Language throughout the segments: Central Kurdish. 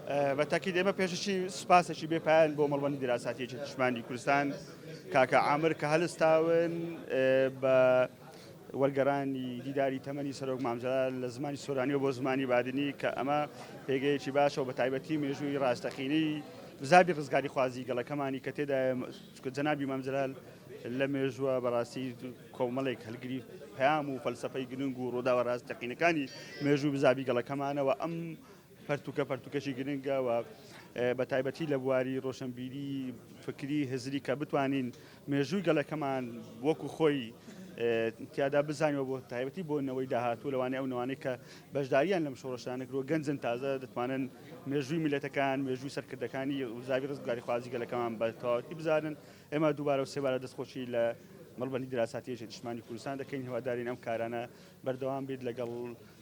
بە تاکید ئێمە پێششی سوپاسێکی بێپایان بۆ مەڵبەندی دیراساتیەکی نیشتیمانی کوردستان کاکە عامر کە هەڵستاون بە وەرگەڕانی دیداری تەمەنی سەرۆک مامزەلال لە زمانی سۆرانی و بۆ زمانی بادنی کە ئەمە پێگەیەکی باشە و بە تایبەتی مێژووی ڕاستەقینەی بزابی ڕزگاری خوازی گەڵەکەمانی کە تێدا جەنابی مامزەلال لە مێژووە بەڕاستی کۆمەڵێک هەلگری پەیام و فەلسەفەی گرنگ و ڕووداوە ڕاستەقینەکانی مێژوو بزابی گەڵەکەمانەوە ئەم پەرتوکەشی گرنگە و بە تایبەتی لە بواری ڕۆشنبیری فکری هزری کە بتوانین مێژووی گەڵەکەمان وەکو خۆی تیادا بزانیەوە بۆ تایبەتی بۆ نەوەی داهاتوو لەوانەیە ئەو نوانەی کە بەشداریان لەم شۆڕەشانەکرۆ گەنجن تازە دەتوانن مێژووی میلەتەکان مێژووی سەرکردەکانی وزابی ڕزگاری خوازی گەلەکەمان بە تەواوەتی بزانن ئێمە دووبارە و سێبارە دەستخۆشی لە مەڵبەندی دیراساتیەکی نیشتیمانی کوردستان دەکەین هیوادارین ئەم کارانە بەردەوام بێت لەگەڵ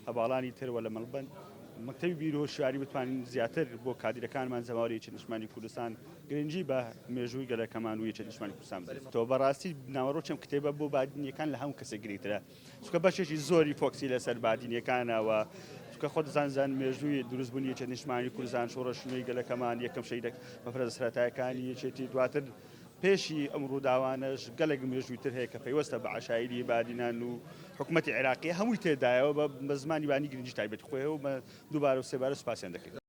هەواڵانی ترەوە لە مەڵبەند مەکتەبی بیرۆ شاری بتوانین زیاتر بۆ کادیرەکانمان زەماوەریەکی نیشتیمانی کوردستان گرنگی بە مێژووی گەلەکەمان و یەکێتی نیشتیمانی کوردستان بدەین. تۆ بەڕاستی ناوەڕۆچەم کتێبە بۆ بادینیەکان لە هەموو کەسێک گرنگترە چونکە بەشێکی زۆری فۆکسی لەسەر بادینیەکانەوە چونکە خۆ دەزانن مێژووی دروستبوونی یەکێتی نیشتیمانی کوردستان شۆڕەشنووی گەلەکەمان یەکەم شەیدەک بەفرە سەرەتایەکانی یەکێتی دواتر پێشی ئەم ڕووداوانەش گەلێک مێژووی تر هەیە کە پەیوەستە بە عەشایری بادینان و حکوومەتی عێراقی هەمووی تێدایەوە بە زمانی بانی گرنگی تایبەتی خۆیەوە دووبارە و سێبارە سوپاسیان دەکەین.